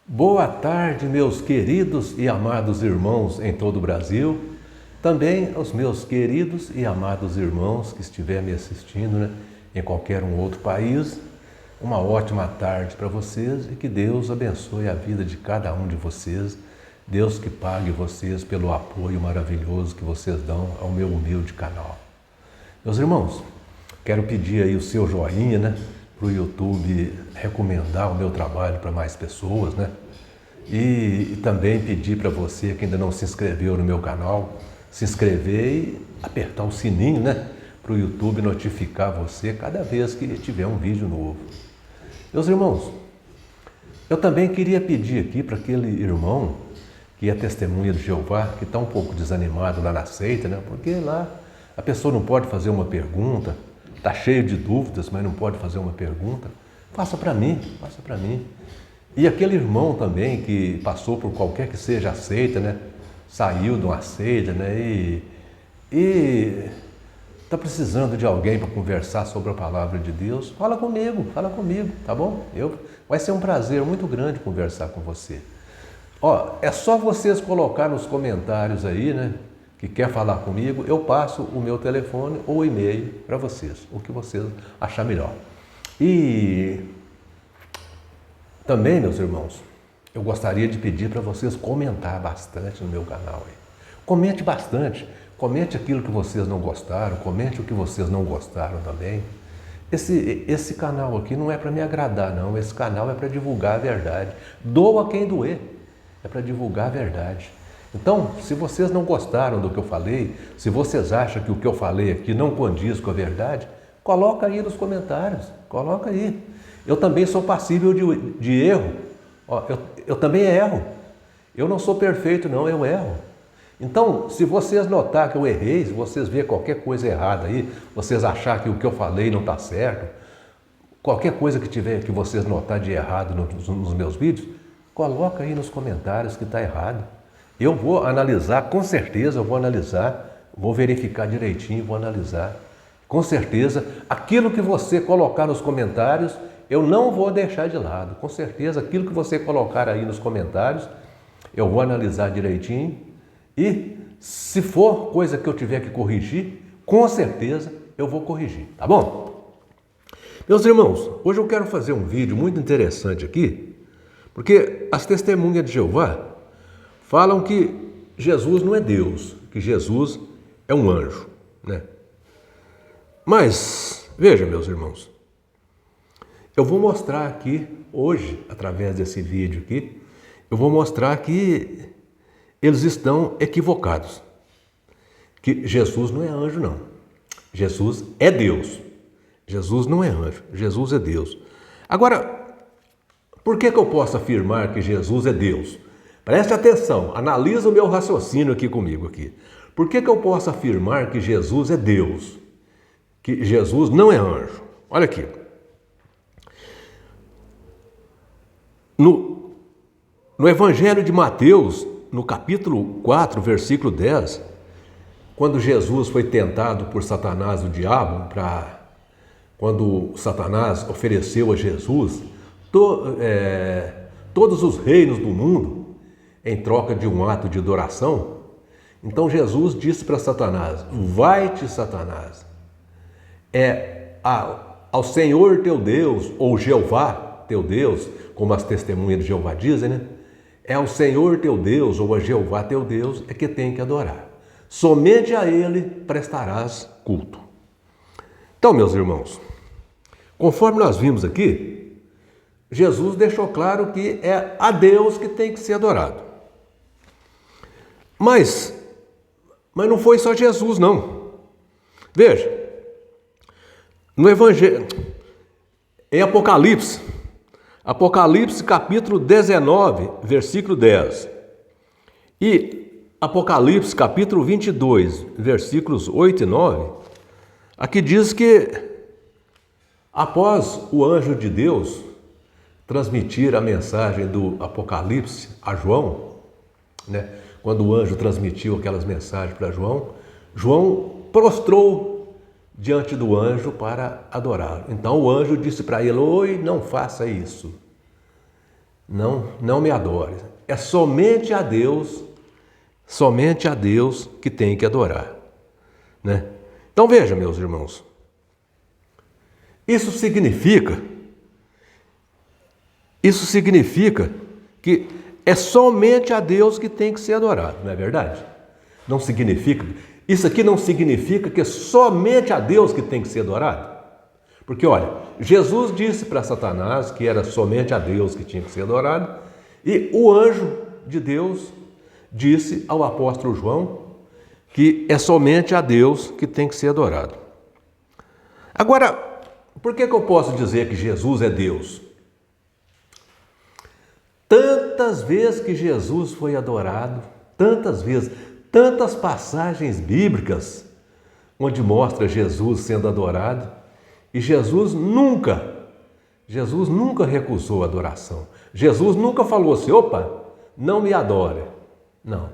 Boa tarde, meus queridos e amados irmãos em todo o Brasil, também aos meus queridos e amados irmãos que estiverem me assistindo, em qualquer outro país. Uma ótima tarde para vocês e que Deus abençoe a vida de cada um de vocês. Deus que pague vocês pelo apoio maravilhoso que vocês dão ao meu humilde canal. Meus irmãos, quero pedir aí o seu joinha, para o YouTube recomendar o meu trabalho para mais pessoas, E também pedir para você que ainda não se inscreveu no meu canal, se inscrever e apertar o sininho, para o YouTube notificar você cada vez que tiver um vídeo novo. Meus irmãos, eu também queria pedir aqui para aquele irmão que é testemunha de Jeová, que está um pouco desanimado lá na seita, porque lá a pessoa não pode fazer uma pergunta, está cheio de dúvidas, mas não pode fazer uma pergunta. Faça para mim. E aquele irmão também que passou por qualquer que seja a seita, saiu de uma seita, e está precisando de alguém para conversar sobre a palavra de Deus, fala comigo, tá bom? Vai ser um prazer muito grande conversar com você. É só vocês colocar nos comentários aí, que quer falar comigo, eu passo o meu telefone ou o e-mail para vocês, o que vocês achar melhor. E também, meus irmãos, eu gostaria de pedir para vocês comentar bastante no meu canal aí. Comente bastante, comente aquilo que vocês não gostaram, comente o que vocês não gostaram também. Esse canal aqui não é para me agradar, não. Esse canal é para divulgar a verdade. Doa quem doer, é para divulgar a verdade. Então, se vocês não gostaram do que eu falei, se vocês acham que o que eu falei aqui não condiz com a verdade, coloca aí nos comentários, coloca aí. Eu também sou passível de erro, eu também erro. Eu não sou perfeito não, eu erro. Então, se vocês notar que eu errei, se vocês verem qualquer coisa errada aí, vocês achar que o que eu falei não está certo, qualquer coisa que tiver que vocês notar de errado nos meus vídeos, coloca aí nos comentários que está errado. Eu vou analisar, com certeza eu vou analisar, vou verificar direitinho, vou analisar. Com certeza, aquilo que você colocar nos comentários, eu não vou deixar de lado. Com certeza, aquilo que você colocar aí nos comentários, eu vou analisar direitinho. E se for coisa que eu tiver que corrigir, com certeza eu vou corrigir, tá bom? Meus irmãos, hoje eu quero fazer um vídeo muito interessante aqui, porque as testemunhas de Jeová falam que Jesus não é Deus, que Jesus é um anjo, Mas, veja, meus irmãos, eu vou mostrar aqui, hoje, através desse vídeo aqui, eu vou mostrar que eles estão equivocados. Que Jesus não é anjo, não. Jesus é Deus. Jesus não é anjo, Jesus é Deus. Agora, por que eu posso afirmar que Jesus é Deus? Preste atenção, analisa o meu raciocínio aqui comigo. Por que eu posso afirmar que Jesus é Deus? Que Jesus não é anjo? Olha aqui. No Evangelho de Mateus, no capítulo 4, versículo 10, quando Jesus foi tentado por Satanás, o diabo, quando Satanás ofereceu a Jesus todos os reinos do mundo em troca de um ato de adoração, então Jesus disse para Satanás: vai-te, Satanás, ao Senhor teu Deus, ou Jeová teu Deus, como as testemunhas de Jeová dizem, é ao Senhor teu Deus ou a Jeová teu Deus é que tem que adorar. Somente a Ele prestarás culto. Então, meus irmãos, conforme nós vimos aqui, Jesus deixou claro que é a Deus que tem que ser adorado. Mas não foi só Jesus, não. Veja, no Evangelho, em Apocalipse capítulo 19, versículo 10. E Apocalipse capítulo 22, versículos 8 e 9. Aqui diz que após o anjo de Deus transmitir a mensagem do Apocalipse a João, quando o anjo transmitiu aquelas mensagens para João, João prostrou diante do anjo para adorá-lo. Então o anjo disse para ele: oi, não faça isso. não me adore. É somente a Deus que tem que adorar, né? Então veja, meus irmãos, isso significa que é somente a Deus que tem que ser adorado, não é verdade? Não significa, isso aqui não significa que é somente a Deus que tem que ser adorado. Porque olha, Jesus disse para Satanás que era somente a Deus que tinha que ser adorado, e o anjo de Deus disse ao apóstolo João que é somente a Deus que tem que ser adorado. Agora, por que eu posso dizer que Jesus é Deus? Tantas vezes que Jesus foi adorado, tantas vezes, tantas passagens bíblicas onde mostra Jesus sendo adorado, e Jesus nunca recusou a adoração. Jesus nunca falou assim, opa, não me adore. Não.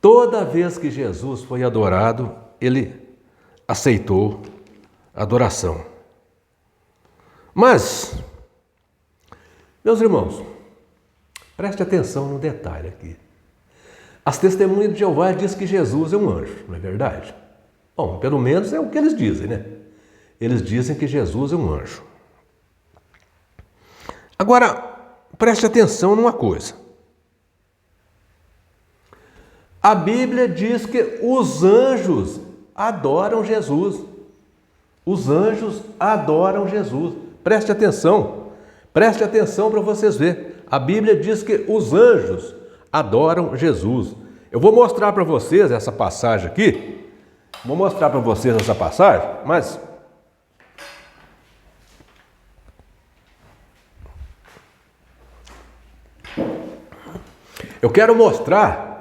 Toda vez que Jesus foi adorado, ele aceitou a adoração. Mas, meus irmãos, preste atenção no detalhe aqui. As testemunhas de Jeová dizem que Jesus é um anjo, não é verdade? Bom, pelo menos é o que eles dizem, né? Eles dizem que Jesus é um anjo. Agora, preste atenção numa coisa. A Bíblia diz que os anjos adoram Jesus. Os anjos adoram Jesus. Preste atenção para vocês verem. A Bíblia diz que os anjos adoram Jesus. Eu vou mostrar para vocês essa passagem aqui. Mas eu quero mostrar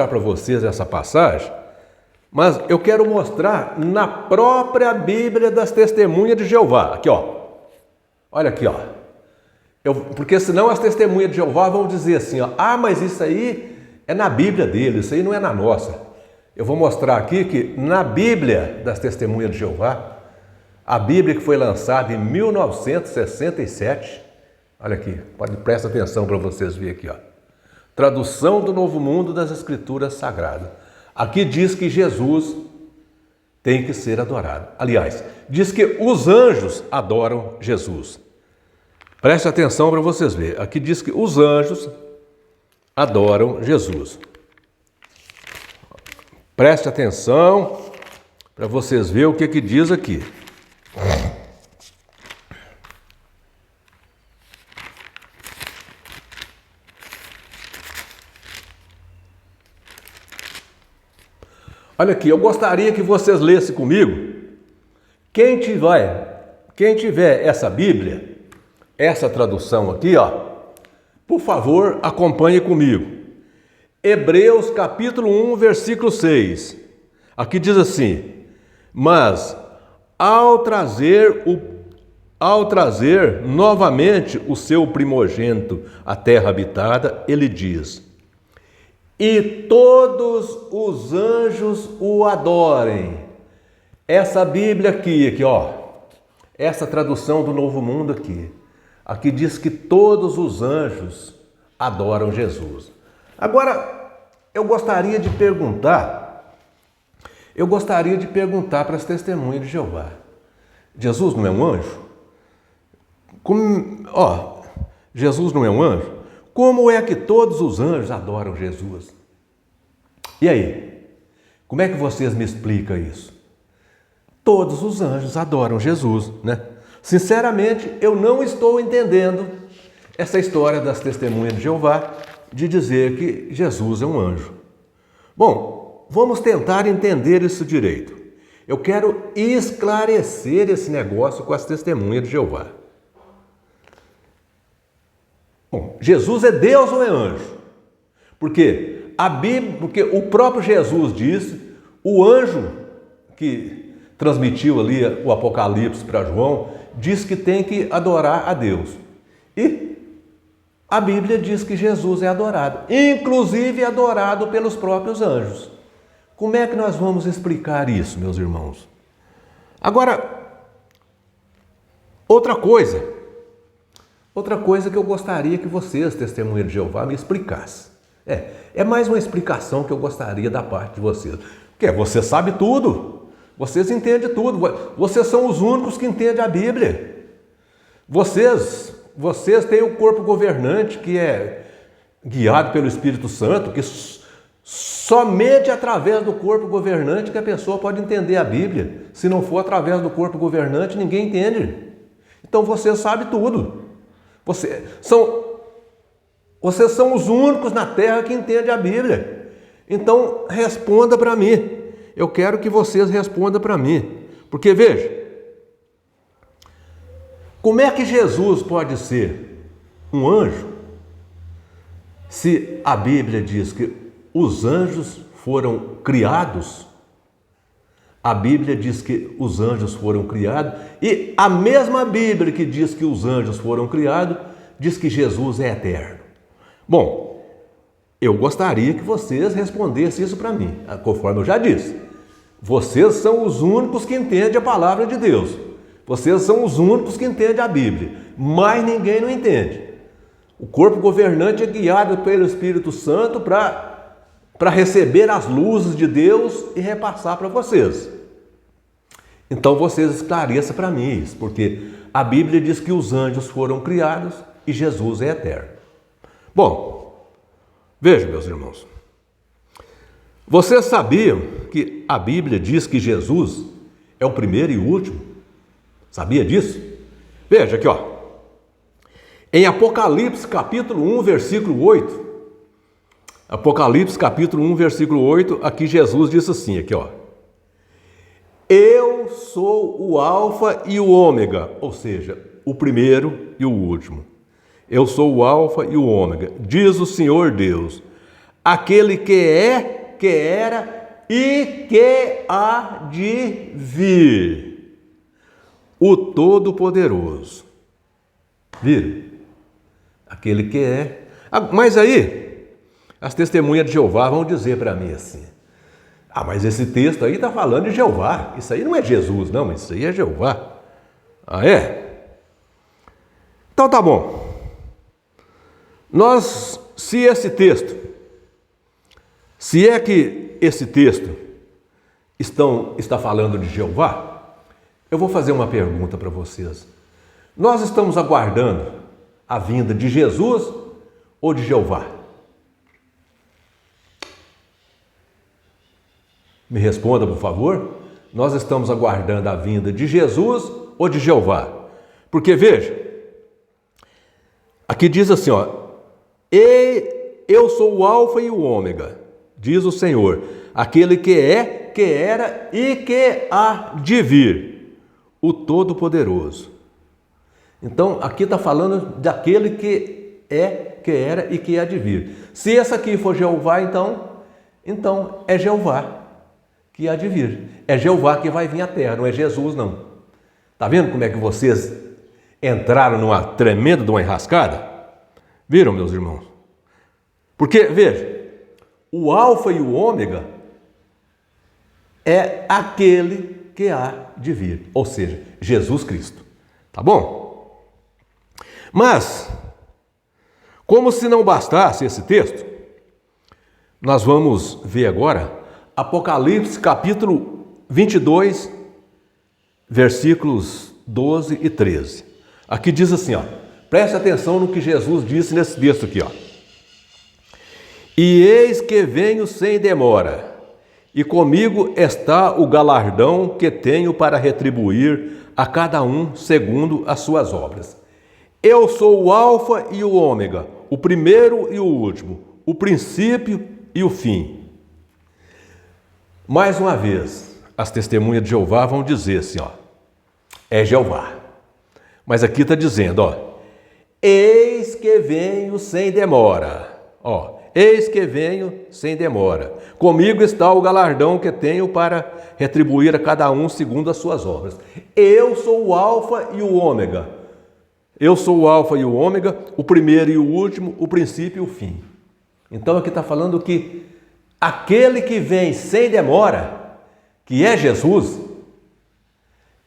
para vocês essa passagem, mas eu quero mostrar na própria Bíblia das Testemunhas de Jeová. Aqui, ó. Olha aqui, ó. Porque senão as Testemunhas de Jeová vão dizer assim, ó, mas isso aí é na Bíblia deles, isso aí não é na nossa. Eu vou mostrar aqui que na Bíblia das Testemunhas de Jeová, a Bíblia que foi lançada em 1967, olha aqui, presta atenção para vocês verem aqui, ó. Tradução do Novo Mundo das Escrituras Sagradas. Aqui diz que Jesus tem que ser adorado. Aliás, diz que os anjos adoram Jesus. Preste atenção para vocês verem. Aqui diz que os anjos adoram Jesus. Preste atenção para vocês verem o que diz aqui. Olha aqui, eu gostaria que vocês lessem comigo. Quem tiver essa Bíblia, essa tradução aqui, ó, por favor, acompanhe comigo. Hebreus capítulo 1, versículo 6. Aqui diz assim: mas ao trazer novamente o seu primogênito à terra habitada, ele diz: e todos os anjos o adorem. Essa Bíblia aqui, ó, essa tradução do Novo Mundo aqui diz que todos os anjos adoram Jesus. Agora, eu gostaria de perguntar para as testemunhas de Jeová: Jesus não é um anjo? Jesus não é um anjo? Como é que todos os anjos adoram Jesus? E aí? Como é que vocês me explicam isso? Todos os anjos adoram Jesus, né? Sinceramente, eu não estou entendendo essa história das testemunhas de Jeová de dizer que Jesus é um anjo. Bom, vamos tentar entender isso direito. Eu quero esclarecer esse negócio com as testemunhas de Jeová. Bom, Jesus é Deus ou é anjo? Porque o próprio Jesus disse, o anjo que transmitiu ali o Apocalipse para João, diz que tem que adorar a Deus. E a Bíblia diz que Jesus é adorado, inclusive adorado pelos próprios anjos. Como é que nós vamos explicar isso, meus irmãos? Agora, outra coisa Outra coisa que eu gostaria que vocês, testemunhas de Jeová, me explicassem. É mais uma explicação que eu gostaria da parte de vocês. Porque você sabe tudo. Vocês entendem tudo. Vocês são os únicos que entendem a Bíblia. Vocês têm o corpo governante que é guiado pelo Espírito Santo, que somente através do corpo governante que a pessoa pode entender a Bíblia. Se não for através do corpo governante, ninguém entende. Então vocês sabem tudo. Vocês são os únicos na Terra que entendem a Bíblia. Então responda para mim. Eu quero que vocês respondam para mim. Porque veja, como é que Jesus pode ser um anjo se a Bíblia diz que os anjos foram criados? A Bíblia diz que os anjos foram criados e a mesma Bíblia que diz que os anjos foram criados diz que Jesus é eterno. Bom, eu gostaria que vocês respondessem isso para mim, conforme eu já disse. Vocês são os únicos que entendem a palavra de Deus. Vocês são os únicos que entendem a Bíblia, mas ninguém não entende. O corpo governante é guiado pelo Espírito Santo para receber as luzes de Deus e repassar para vocês. Então vocês esclareçam para mim isso, porque a Bíblia diz que os anjos foram criados e Jesus é eterno. Bom, vejam, meus irmãos, vocês sabiam que a Bíblia diz que Jesus é o primeiro e o último? Sabia disso? Veja aqui, ó. Em Apocalipse capítulo 1, versículo 8, Apocalipse capítulo 1, versículo 8, aqui Jesus disse assim, aqui ó: eu sou o alfa e o ômega, ou seja, o primeiro e o último. Eu sou o alfa e o ômega, diz o Senhor Deus, aquele que é, que era e que há de vir, o Todo-Poderoso. Viram? Aquele que é. Mas aí, as testemunhas de Jeová vão dizer para mim assim: mas esse texto aí está falando de Jeová. Isso aí não é Jesus, não, isso aí é Jeová. Ah, é? Então tá bom. Se é que esse texto está falando de Jeová, eu vou fazer uma pergunta para vocês. Nós estamos aguardando a vinda de Jesus ou de Jeová? Me responda, por favor. Nós estamos aguardando a vinda de Jesus ou de Jeová? Porque veja, aqui diz assim, ó: eu sou o alfa e o ômega, diz o Senhor, aquele que é, que era e que há de vir, o Todo-Poderoso. Então, aqui está falando daquele que é, que era e que há de vir. Se essa aqui for Jeová, então é Jeová que há de vir. É Jeová que vai vir à terra, não é Jesus, não. Está vendo como é que vocês entraram numa tremenda de uma enrascada? Viram, meus irmãos? Porque, veja, o alfa e o ômega é aquele que há de vir, ou seja, Jesus Cristo. Tá bom? Mas, como se não bastasse esse texto, nós vamos ver agora Apocalipse capítulo 22, versículos 12 e 13. Aqui diz assim, ó, preste atenção no que Jesus disse nesse texto aqui, ó. E eis que venho sem demora, e comigo está o galardão que tenho para retribuir a cada um segundo as suas obras. Eu sou o alfa e o ômega, o primeiro e o último, o princípio e o fim. Mais uma vez, as testemunhas de Jeová vão dizer assim, ó, é Jeová. Mas aqui está dizendo, ó, eis que venho sem demora, ó, eis que venho sem demora. Comigo está o galardão que tenho para retribuir a cada um segundo as suas obras. Eu sou o alfa e o ômega. Eu sou o alfa e o ômega, o primeiro e o último, o princípio e o fim. Então aqui está falando que aquele que vem sem demora, que é Jesus,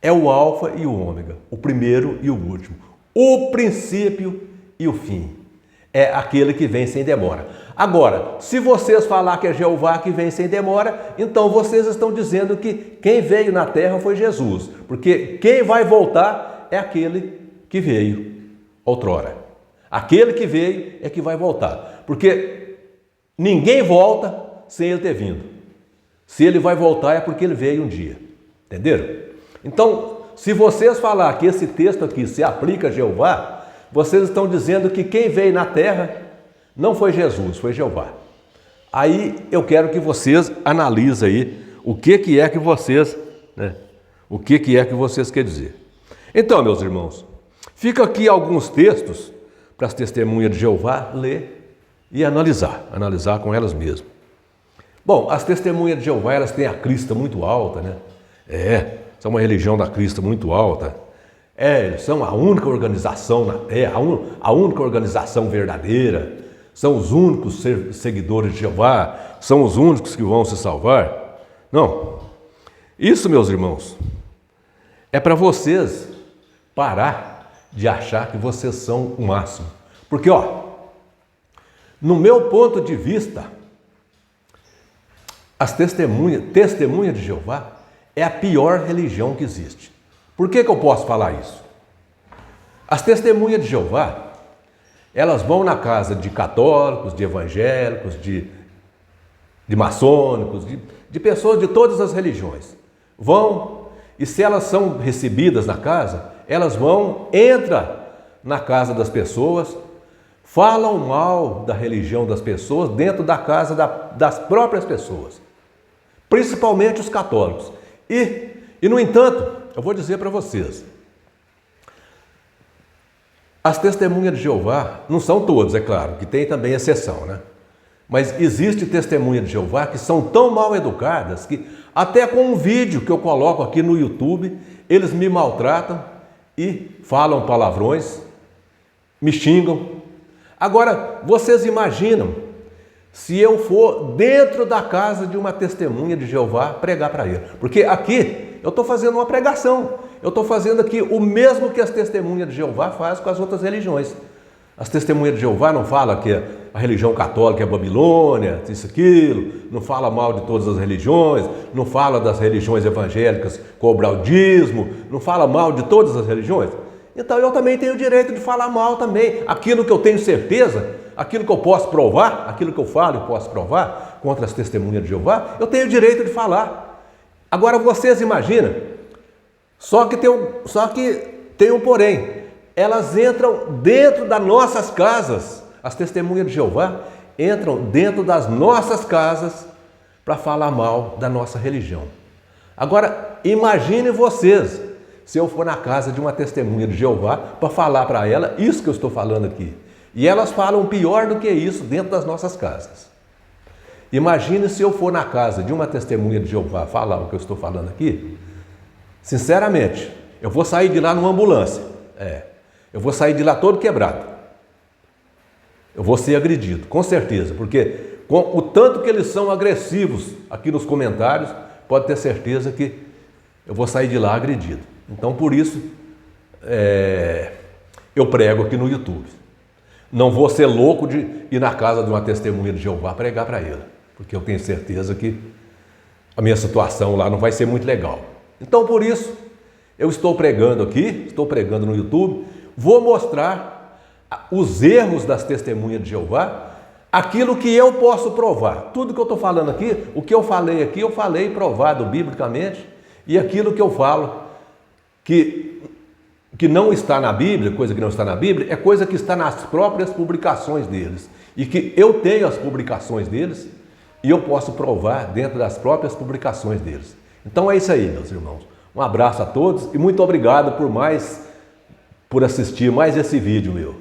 é o alfa e o ômega, o primeiro e o último, o princípio e o fim. É aquele que vem sem demora. Agora, se vocês falar que é Jeová que vem sem demora, então vocês estão dizendo que quem veio na terra foi Jesus, porque quem vai voltar é aquele que veio outrora. Aquele que veio é que vai voltar, porque ninguém volta sem ele ter vindo. Se ele vai voltar é porque ele veio um dia. Entenderam? Então, se vocês falar que esse texto aqui se aplica a Jeová, vocês estão dizendo que quem veio na terra não foi Jesus, foi Jeová. Aí eu quero que vocês analisem aí o que é que vocês, o que é que vocês querem dizer. Então, meus irmãos, fica aqui alguns textos para as testemunhas de Jeová ler e analisar com elas mesmas. Bom, as testemunhas de Jeová, elas têm a crista muito alta, né? São uma religião da crista muito alta. Eles são a única organização na terra, a única organização verdadeira. São os únicos seguidores de Jeová, são os únicos que vão se salvar. Não. Isso, meus irmãos, é para vocês parar de achar que vocês são o máximo. Porque, no meu ponto de vista, as testemunhas de Jeová é a pior religião que existe. Por que eu posso falar isso? As testemunhas de Jeová, elas vão na casa de católicos, de evangélicos, de maçônicos, de pessoas de todas as religiões. Vão, e se elas são recebidas na casa, elas vão, entram na casa das pessoas, falam mal da religião das pessoas dentro da casa das próprias pessoas, principalmente os católicos. E no entanto, eu vou dizer para vocês, as testemunhas de Jeová, não são todas, é claro, que tem também exceção, né? Mas existe testemunha de Jeová que são tão mal educadas que até com um vídeo que eu coloco aqui no YouTube, eles me maltratam e falam palavrões, me xingam. Agora, vocês imaginam se eu for dentro da casa de uma testemunha de Jeová pregar para ele? Porque aqui eu estou fazendo uma pregação. Eu estou fazendo aqui o mesmo que as testemunhas de Jeová fazem com as outras religiões. As testemunhas de Jeová não falam que a religião católica é Babilônia, isso, aquilo, não fala mal de todas as religiões, não fala das religiões evangélicas cobrar o dízimo, não fala mal de todas as religiões. Então eu também tenho o direito de falar mal também. Aquilo que eu tenho certeza, aquilo que eu posso provar, aquilo que eu falo e posso provar contra as testemunhas de Jeová, eu tenho o direito de falar. Agora vocês imaginam, só que tem um porém, elas entram dentro das nossas casas, as testemunhas de Jeová entram dentro das nossas casas para falar mal da nossa religião. Agora, imagine vocês, se eu for na casa de uma testemunha de Jeová para falar para ela isso que eu estou falando aqui. E elas falam pior do que isso dentro das nossas casas. Imagine se eu for na casa de uma testemunha de Jeová falar o que eu estou falando aqui. Sinceramente, eu vou sair de lá numa ambulância. Eu vou sair de lá todo quebrado. Eu vou ser agredido, com certeza, porque com o tanto que eles são agressivos aqui nos comentários, pode ter certeza que eu vou sair de lá agredido. Então, por isso, eu prego aqui no YouTube. Não vou ser louco de ir na casa de uma testemunha de Jeová pregar para ela, porque eu tenho certeza que a minha situação lá não vai ser muito legal. Então, por isso, eu estou pregando aqui, estou pregando no YouTube, vou mostrar os erros das testemunhas de Jeová, aquilo que eu posso provar. Tudo que eu estou falando aqui, o que eu falei aqui, eu falei provado biblicamente, e aquilo que eu falo que não está na Bíblia, coisa que não está na Bíblia, é coisa que está nas próprias publicações deles. E que eu tenho as publicações deles e eu posso provar dentro das próprias publicações deles. Então é isso aí, meus irmãos. Um abraço a todos e muito obrigado por assistir mais esse vídeo meu.